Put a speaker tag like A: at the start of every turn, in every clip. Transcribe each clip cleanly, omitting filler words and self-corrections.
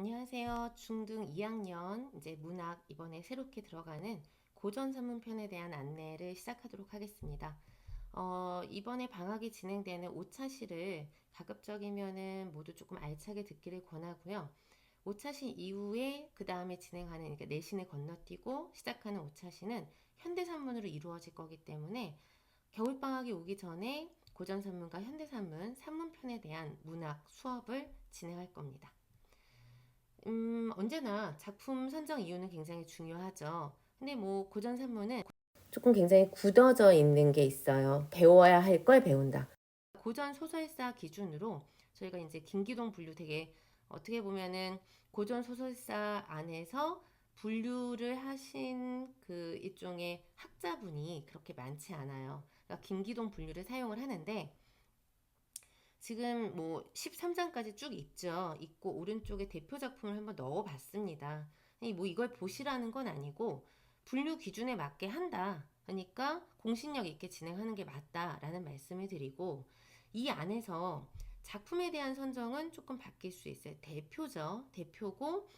A: 안녕하세요. 중등 2학년 이제 문학 이번에 새롭게 들어가는 고전 산문편에 대한 안내를 시작하도록 하겠습니다. 이번에 방학이 진행되는 5차시를 가급적이면은 모두 조금 알차게 듣기를 권하고요. 5차시 이후에 그 다음에 진행하는 그러니까 내신을 건너뛰고 시작하는 5차시는 현대산문으로 이루어질 거기 때문에 겨울방학이 오기 전에 고전산문과 현대산문, 산문편에 대한 문학 수업을 진행할 겁니다. 언제나 작품 선정 이유는 굉장히 중요하죠. 근데 뭐 고전 산문은 조금 굉장히 굳어져 있는 게 있어요. 배워야 할 걸 배운다. 고전 소설사 기준으로 저희가 이제 김기동 분류 되게 어떻게 보면은 고전 소설사 안에서 분류를 하신 그 일종의 학자분이 그렇게 많지 않아요. 그러니까 김기동 분류를 사용을 하는데 지금 뭐 13장까지 쭉 있죠. 있고 오른쪽에 대표 작품을 한번 넣어 봤습니다. 뭐 이걸 보시라는 건 아니고 분류 기준에 맞게 한다. 그러니까 공신력 있게 진행하는 게 맞다라는 말씀을 드리고 이 안에서 작품에 대한 선정은 조금 바뀔 수 있어요. 대표죠. 대표고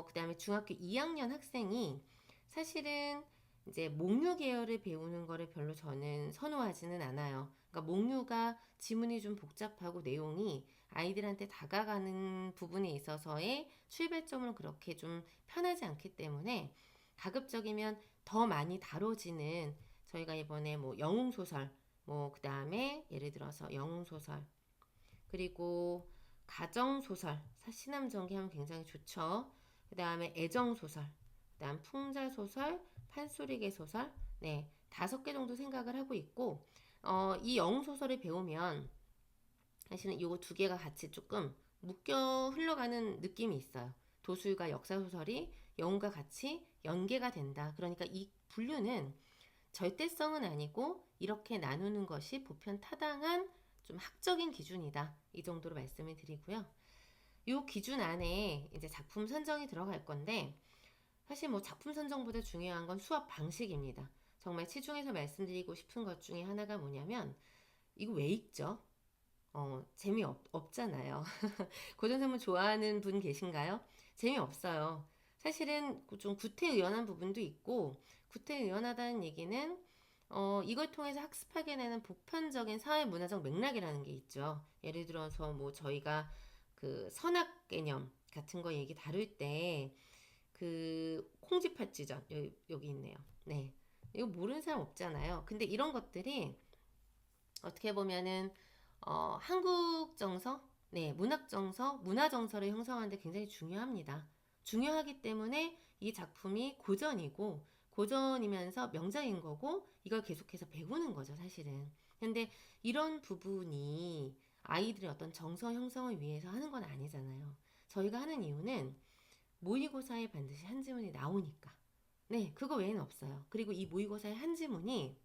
A: 그다음에 중학교 2학년 학생이 사실은 이제 목류 계열을 배우는 거를 별로 저는 선호하지는 않아요. 그러니까 목류가 지문이 좀 복잡하고 내용이 아이들한테 다가가는 부분에 있어서의 출발점은 그렇게 좀 편하지 않기 때문에 가급적이면 더 많이 다뤄지는 저희가 이번에 뭐 영웅소설, 뭐 그 다음에 예를 들어서 영웅소설, 그리고 가정소설, 신남전기 하면 굉장히 좋죠. 그 다음에 애정소설, 그 다음 풍자소설, 판소리개 소설, 네, 5개 정도 생각을 하고 있고, 이 영웅소설을 배우면 사실은 요거 2개가 같이 조금 묶여 흘러가는 느낌이 있어요. 도술과 역사소설이 영웅과 같이 연계가 된다. 그러니까 이 분류는 절대성은 아니고 이렇게 나누는 것이 보편 타당한 좀 학적인 기준이다. 이 정도로 말씀을 드리고요. 이 기준 안에 이제 작품 선정이 들어갈 건데 사실 뭐 작품 선정보다 중요한 건 수업 방식입니다. 정말 시중에서 말씀드리고 싶은 것 중에 하나가 뭐냐면 이거 왜 읽죠? 재미없잖아요. 고전산문 좋아하는 분 계신가요? 재미없어요. 사실은 좀 구태의연한 부분도 있고 구태의연하다는 얘기는 이걸 통해서 학습하게 되는 보편적인 사회 문화적 맥락이라는 게 있죠. 예를 들어서 뭐 저희가 그 선악 개념 같은 거 얘기 다룰 때 그 콩쥐팥쥐전 여기 있네요. 네. 이거 모르는 사람 없잖아요. 근데 이런 것들이 어떻게 보면은 한국 정서, 네, 문학 정서, 문화 정서를 형성하는데 굉장히 중요합니다. 중요하기 때문에 이 작품이 고전이고 고전이면서 명작인 거고 이걸 계속해서 배우는 거죠, 사실은. 근데 이런 부분이 아이들의 어떤 정서 형성을 위해서 하는 건 아니잖아요. 저희가 하는 이유는 모의고사에 반드시 한 지문이 나오니까. 네, 그거 외에는 없어요. 그리고 이 모의고사의 한 지문이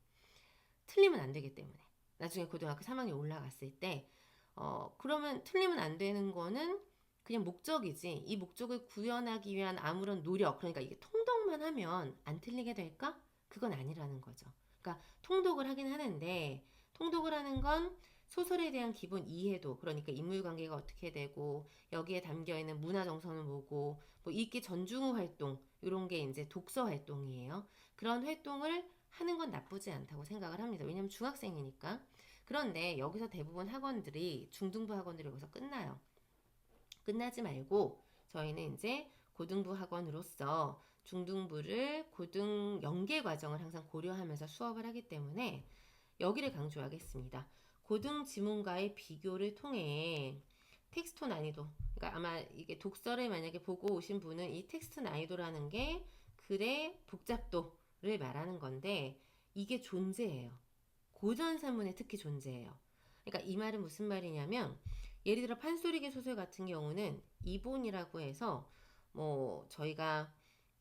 A: 틀리면 안 되기 때문에. 나중에 고등학교 3학년 올라갔을 때, 그러면 틀리면 안 되는 거는 그냥 목적이지. 이 목적을 구현하기 위한 아무런 노력, 그러니까 이게 통독만 하면 안 틀리게 될까? 그건 아니라는 거죠. 그러니까 통독을 하긴 하는데, 통독을 하는 건 소설에 대한 기본 이해도, 그러니까 인물 관계가 어떻게 되고, 여기에 담겨 있는 문화 정서는 뭐고, 뭐 읽기 전중후 활동, 이런 게 이제 독서 활동이에요. 그런 활동을 하는 건 나쁘지 않다고 생각을 합니다. 왜냐면 중학생이니까. 그런데 여기서 대부분 학원들이 중등부 학원들이 여기서 끝나요. 끝나지 말고 저희는 이제 고등부 학원으로서 중등부를 고등 연계 과정을 항상 고려하면서 수업을 하기 때문에 여기를 강조하겠습니다. 고등 지문과의 비교를 통해 텍스트 난이도, 그러니까 아마 이게 독서를 만약에 보고 오신 분은 이 텍스트 난이도라는 게 글의 복잡도를 말하는 건데 이게 존재해요. 고전 산문에 특히 존재해요. 그러니까 이 말은 무슨 말이냐면 예를 들어 판소리개 소설 같은 경우는 이본이라고 해서 뭐 저희가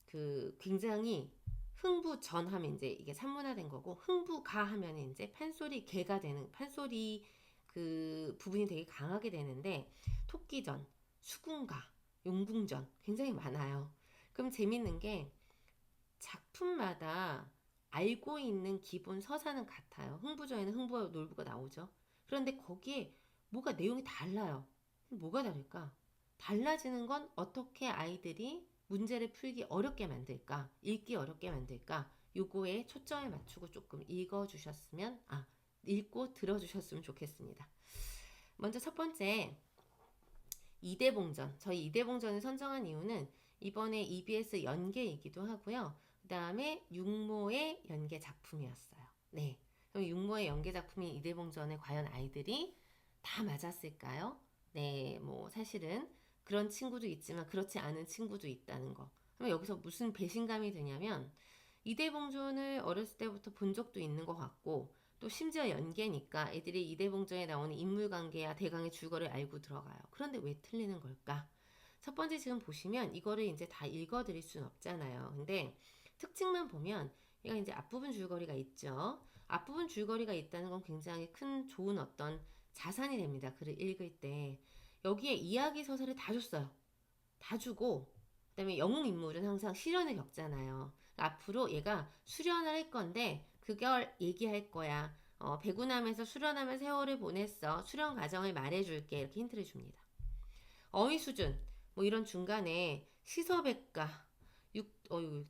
A: 그 굉장히 흥부전 하면 이제 이게 산문화된 거고 흥부가 하면 이제 판소리 개가 되는 판소리 그 부분이 되게 강하게 되는데 토끼전, 수군가, 용궁전 굉장히 많아요. 그럼 재밌는 게 작품마다 알고 있는 기본 서사는 같아요. 흥부전에는 흥부와 놀부가 나오죠. 그런데 거기에 뭐가 내용이 달라요. 뭐가 다를까? 달라지는 건 어떻게 아이들이 문제를 풀기 어렵게 만들까, 읽기 어렵게 만들까, 요거에 초점을 맞추고 조금 읽고 들어주셨으면 좋겠습니다. 먼저 첫 번째, 이대봉전. 저희 이대봉전을 선정한 이유는 이번에 EBS 연계이기도 하고요. 그 다음에 육모의 연계 작품이었어요. 네. 그럼 육모의 연계 작품인 이대봉전에 과연 아이들이 다 맞았을까요? 네, 뭐 사실은 그런 친구도 있지만 그렇지 않은 친구도 있다는 거. 그럼 여기서 무슨 배신감이 드냐면 이대봉전을 어렸을 때부터 본 적도 있는 것 같고 또 심지어 연계니까 애들이 이대봉전에 나오는 인물관계야 대강의 줄거리를 알고 들어가요. 그런데 왜 틀리는 걸까? 첫 번째 지금 보시면 이거를 이제 다 읽어드릴 수는 없잖아요. 근데 특징만 보면 얘가 이제 앞부분 줄거리가 있죠. 앞부분 줄거리가 있다는 건 굉장히 큰 좋은 어떤 자산이 됩니다. 글을 읽을 때. 여기에 이야기 서사를 다 줬어요. 다 주고 그다음에 영웅 인물은 항상 시련을 겪잖아요. 앞으로 얘가 수련을 할 건데 그걸 얘기할 거야. 배구남에서 수련하면 세월을 보냈어. 수련 과정을 말해줄게. 이렇게 힌트를 줍니다. 어휘 수준 뭐 이런 중간에 시서백과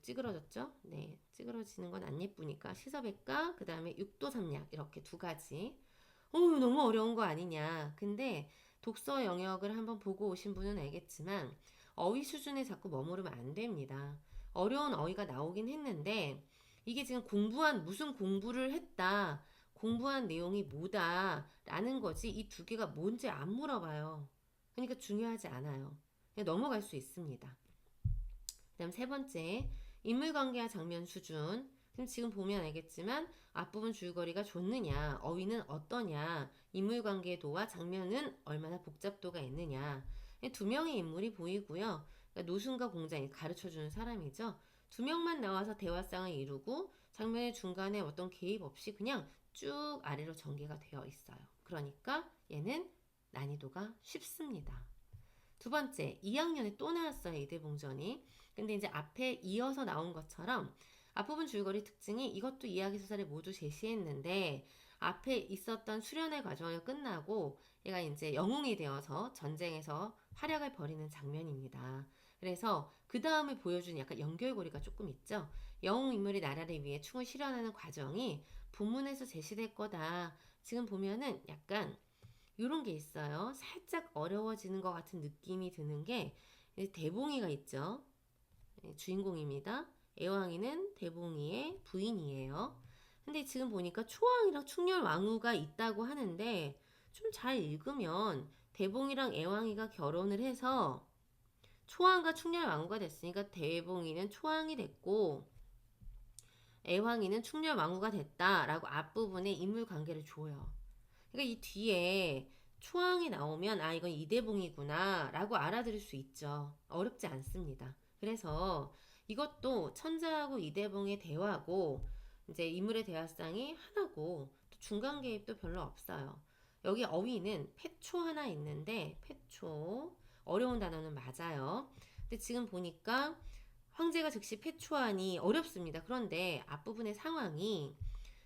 A: 찌그러졌죠? 네, 찌그러지는 건 안 예쁘니까 시서백과 그 다음에 육도삼약 이렇게 두 가지. 너무 어려운 거 아니냐. 근데 독서 영역을 한번 보고 오신 분은 알겠지만 어휘 수준에 자꾸 머무르면 안 됩니다. 어려운 어휘가 나오긴 했는데 이게 지금 무슨 공부를 했다. 공부한 내용이 뭐다. 라는 거지 이 두 개가 뭔지 안 물어봐요. 그러니까 중요하지 않아요. 그냥 넘어갈 수 있습니다. 그 다음 세 번째, 인물관계와 장면 수준. 지금 보면 알겠지만 앞부분 줄거리가 좋느냐, 어휘는 어떠냐, 인물관계의 도와 장면은 얼마나 복잡도가 있느냐. 두 명의 인물이 보이고요. 그러니까 노순과 공장이 가르쳐주는 사람이죠. 두 명만 나와서 대화상을 이루고 장면의 중간에 어떤 개입 없이 그냥 쭉 아래로 전개가 되어 있어요. 그러니까 얘는 난이도가 쉽습니다. 두 번째, 2학년에 또 나왔어요. 이대봉전이. 근데 이제 앞에 이어서 나온 것처럼 앞부분 줄거리 특징이 이것도 이야기 소설에 모두 제시했는데 앞에 있었던 수련의 과정을 끝나고 얘가 이제 영웅이 되어서 전쟁에서 활약을 벌이는 장면입니다. 그래서 그 다음에 보여준 약간 연결고리가 조금 있죠. 영웅 인물이 나라를 위해 충을 실현하는 과정이 본문에서 제시될 거다. 지금 보면은 약간 이런 게 있어요. 살짝 어려워지는 것 같은 느낌이 드는 게 대봉이가 있죠. 주인공입니다. 애왕이는 대봉이의 부인이에요. 근데 지금 보니까 초왕이랑 충렬왕후가 있다고 하는데 좀 잘 읽으면 대봉이랑 애왕이가 결혼을 해서 초왕과 충렬왕후가 됐으니까 대봉이는 초왕이 됐고 애왕이는 충렬왕후가 됐다라고 앞부분에 인물 관계를 줘요. 그러니까 이 뒤에 초항이 나오면 이건 이대봉이구나 라고 알아들을 수 있죠. 어렵지 않습니다. 그래서 이것도 천자하고 이대봉의 대화고 이제 인물의 대화상이 하나고 또 중간 개입도 별로 없어요. 여기 어휘는 패초 하나 있는데 패초 어려운 단어는 맞아요. 근데 지금 보니까 황제가 즉시 패초하니 어렵습니다. 그런데 앞부분의 상황이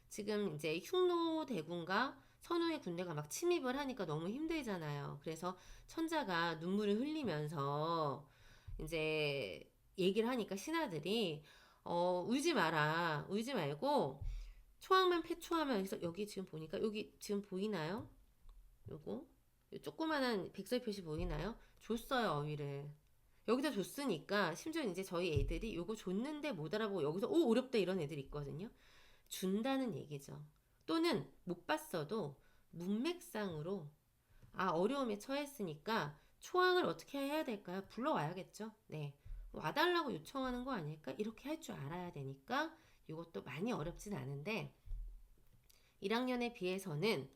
A: 지금 이제 흉노대군과 선우의 군대가 막 침입을 하니까 너무 힘들잖아요. 그래서 천자가 눈물을 흘리면서 이제 얘기를 하니까 신하들이 울지 마라. 울지 말고 초항만 패초하면 여기 지금 보니까 여기 지금 보이나요? 요거 조그만한 백설 표시 보이나요? 줬어요 어휘를. 여기다 줬으니까 심지어 이제 저희 애들이 요거 줬는데 못 알아보고 여기서 어렵다 이런 애들이 있거든요. 준다는 얘기죠. 또는 못 봤어도 문맥상으로 어려움에 처했으니까 초항을 어떻게 해야 될까요? 불러와야겠죠. 네. 와달라고 요청하는 거 아닐까? 이렇게 할 줄 알아야 되니까 이것도 많이 어렵진 않은데 1학년에 비해서는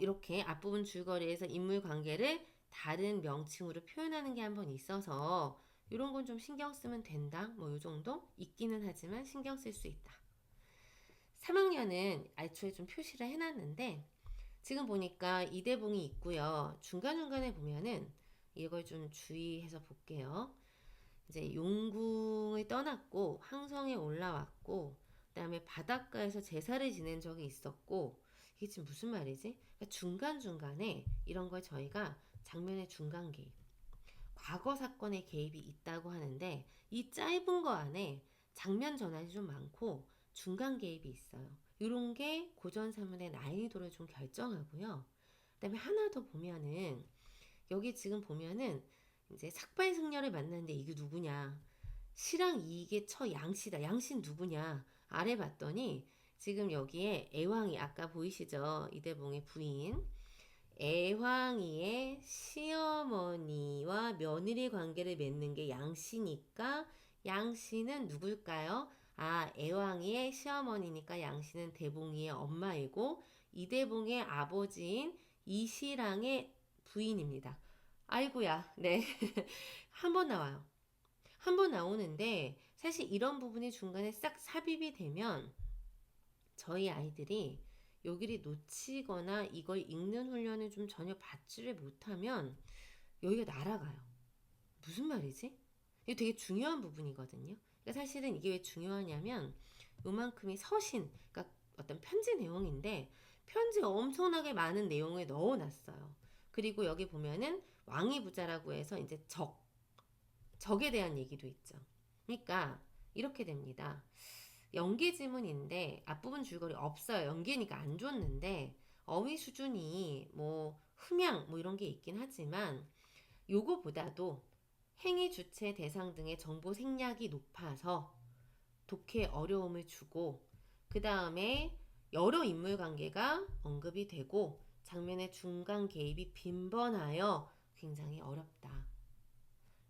A: 이렇게 앞부분 줄거리에서 인물 관계를 다른 명칭으로 표현하는 게 한번 있어서 이런 건 좀 신경 쓰면 된다. 뭐 요 정도 있기는 하지만 신경 쓸 수 있다. 3학년은 애초에 좀 표시를 해놨는데 지금 보니까 이대봉이 있고요. 중간중간에 보면은 이걸 좀 주의해서 볼게요. 이제 용궁을 떠났고 항성에 올라왔고 그다음에 바닷가에서 제사를 지낸 적이 있었고 이게 지금 무슨 말이지? 그러니까 중간중간에 이런 걸 저희가 장면의 중간 개입 과거 사건의 개입이 있다고 하는데 이 짧은 거 안에 장면 전환이 좀 많고 중간 개입이 있어요. 이런 게 고전사문의 난이도를 좀 결정하고요. 그다음에 하나 더 보면은 여기 지금 보면은 이제 삭발승려를 만났는데 이게 누구냐? 시랑 이익의 처 양씨다. 양씨는 누구냐? 아래 봤더니 지금 여기에 애왕이 아까 보이시죠? 이대봉의 부인. 애황이의 시어머니와 며느리 관계를 맺는 게 양씨니까 양씨는 누굴까요? 아, 애왕이의 시어머니니까 양씨는 대봉이의 엄마이고 이대봉의 아버지인 이시랑의 부인입니다. 아이고야, 네. 한 번 나와요. 한 번 나오는데 사실 이런 부분이 중간에 싹 삽입이 되면 저희 아이들이 여기를 놓치거나 이걸 읽는 훈련을 좀 전혀 받지를 못하면 여기가 날아가요. 무슨 말이지? 이게 되게 중요한 부분이거든요. 그러니까 사실은 이게 왜 중요하냐면 요만큼이 서신, 그러니까 어떤 편지 내용인데 편지에 엄청나게 많은 내용을 넣어놨어요. 그리고 여기 보면은 왕이 부자라고 해서 이제 적에 대한 얘기도 있죠. 그러니까 이렇게 됩니다. 연계 지문인데 앞부분 줄거리 없어요. 연계니까 안 줬는데 어휘 수준이 뭐 흠양 뭐 이런 게 있긴 하지만 요거보다도 행위 주체 대상 등의 정보 생략이 높아서 독해에 어려움을 주고 그 다음에 여러 인물 관계가 언급이 되고 장면의 중간 개입이 빈번하여 굉장히 어렵다.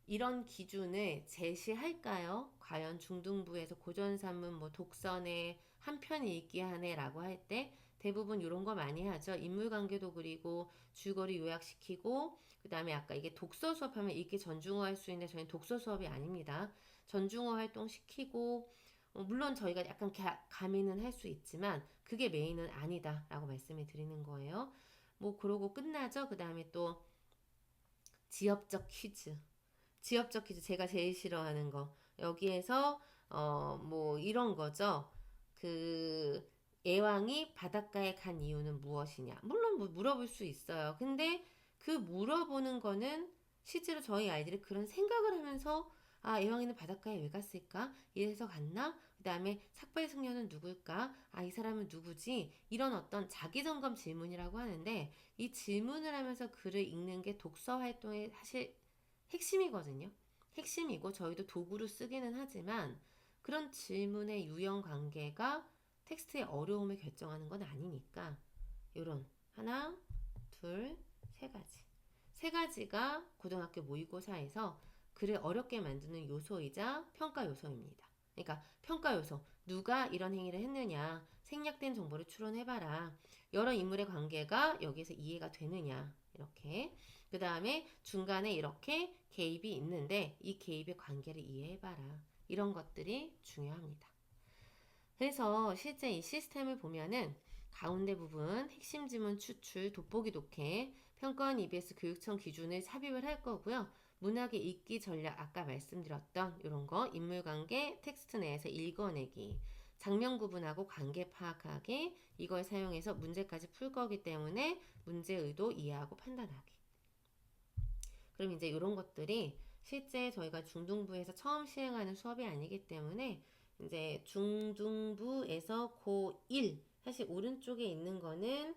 A: 이런 기준을 제시할까요? 과연 중등부에서 고전산문 뭐 독서네 한 편 읽기 하네라고 할 때 대부분 이런 거 많이 하죠. 인물관계도 그리고 줄거리 요약시키고 그 다음에 아까 이게 독서 수업하면 읽기 전중어 할 수 있는데 저희는 독서 수업이 아닙니다. 전중어 활동 시키고 물론 저희가 약간 가미는 할 수 있지만 그게 메인은 아니다라고 말씀을 드리는 거예요. 뭐 그러고 끝나죠. 그 다음에 또 지역적 퀴즈. 지역적 퀴즈 제가 제일 싫어하는 거. 여기에서 뭐 이런 거죠. 그 애왕이 바닷가에 간 이유는 무엇이냐? 물론 뭐 물어볼 수 있어요. 근데 그 물어보는 거는 실제로 저희 아이들이 그런 생각을 하면서 아, 애왕이는 바닷가에 왜 갔을까? 이래서 갔나? 그 다음에 삭발승려는 누굴까? 아, 이 사람은 누구지? 이런 어떤 자기점검 질문이라고 하는데 이 질문을 하면서 글을 읽는 게 독서 활동의 사실 핵심이거든요. 핵심이고 저희도 도구로 쓰기는 하지만 그런 질문의 유형 관계가 텍스트의 어려움을 결정하는 건 아니니까 이런 하나, 둘, 세 가지. 세 가지가 고등학교 모의고사에서 글을 어렵게 만드는 요소이자 평가 요소입니다. 그러니까 평가 요소. 누가 이런 행위를 했느냐. 생략된 정보를 추론해봐라. 여러 인물의 관계가 여기에서 이해가 되느냐. 이렇게. 그 다음에 중간에 이렇게 개입이 있는데 이 개입의 관계를 이해해봐라. 이런 것들이 중요합니다. 그래서 실제 이 시스템을 보면은 가운데 부분 핵심 지문 추출, 돋보기 독해, 평가원 EBS 교육청 기준을 삽입을 할 거고요. 문학의 읽기 전략 아까 말씀드렸던 이런 거 인물관계 텍스트 내에서 읽어내기 장면 구분하고 관계 파악하기 이걸 사용해서 문제까지 풀 거기 때문에 문제 의도 이해하고 판단하기 그럼 이제 이런 것들이 실제 저희가 중등부에서 처음 시행하는 수업이 아니기 때문에 이제 중등부에서 고1 사실 오른쪽에 있는 거는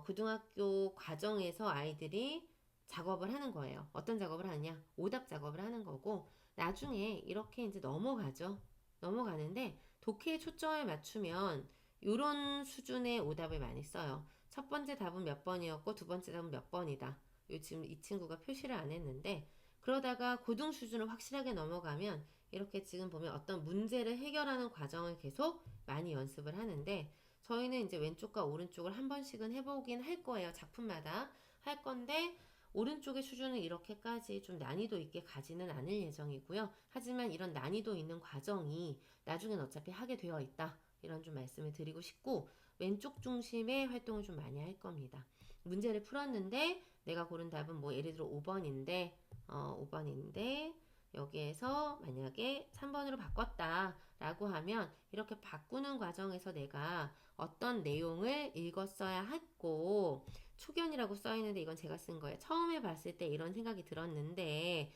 A: 고등학교 과정에서 아이들이 작업을 하는 거예요. 어떤 작업을 하냐? 오답 작업을 하는 거고 나중에 이렇게 이제 넘어가죠. 넘어가는데 독해에 초점을 맞추면 이런 수준의 오답을 많이 써요. 첫 번째 답은 몇 번이었고 두 번째 답은 몇 번이다. 지금 이 친구가 표시를 안 했는데 그러다가 고등 수준을 확실하게 넘어가면 이렇게 지금 보면 어떤 문제를 해결하는 과정을 계속 많이 연습을 하는데 저희는 이제 왼쪽과 오른쪽을 한 번씩은 해보긴 할 거예요. 작품마다 할 건데 오른쪽의 수준은 이렇게까지 좀 난이도 있게 가지는 않을 예정이고요. 하지만 이런 난이도 있는 과정이 나중엔 어차피 하게 되어 있다. 이런 좀 말씀을 드리고 싶고 왼쪽 중심의 활동을 좀 많이 할 겁니다. 문제를 풀었는데 내가 고른 답은 뭐 예를 들어 5번인데 5번인데 여기에서 만약에 3번으로 바꿨다 라고 하면 이렇게 바꾸는 과정에서 내가 어떤 내용을 읽었어야 했고 초견이라고 써있는데 이건 제가 쓴 거예요. 처음에 봤을 때 이런 생각이 들었는데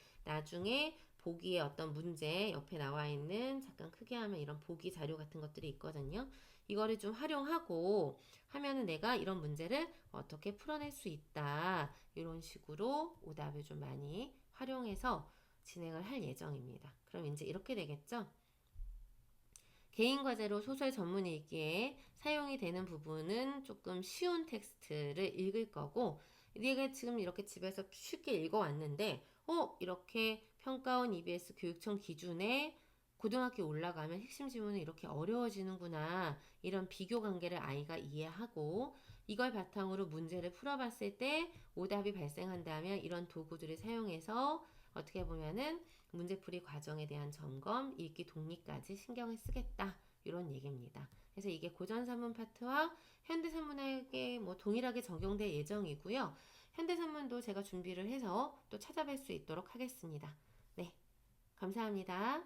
A: 나중에 보기에 어떤 문제 옆에 나와 있는 잠깐 크게 하면 이런 보기 자료 같은 것들이 있거든요. 이거를 좀 활용하고 하면은 내가 이런 문제를 어떻게 풀어낼 수 있다. 이런 식으로 오답을 좀 많이 활용해서 진행을 할 예정입니다. 그럼 이제 이렇게 되겠죠? 개인 과제로 소설 전문 읽기에 사용이 되는 부분은 조금 쉬운 텍스트를 읽을 거고, 네가 지금 이렇게 집에서 쉽게 읽어왔는데, 이렇게 평가원 EBS 교육청 기준에 고등학교 올라가면 핵심 지문은 이렇게 어려워지는구나. 이런 비교 관계를 아이가 이해하고, 이걸 바탕으로 문제를 풀어봤을 때 오답이 발생한다면 이런 도구들을 사용해서 어떻게 보면은 문제풀이 과정에 대한 점검, 읽기 독립까지 신경을 쓰겠다. 이런 얘기입니다. 그래서 이게 고전산문 파트와 현대산문에게 뭐 동일하게 적용될 예정이고요. 현대산문도 제가 준비를 해서 또 찾아뵐 수 있도록 하겠습니다. 네, 감사합니다.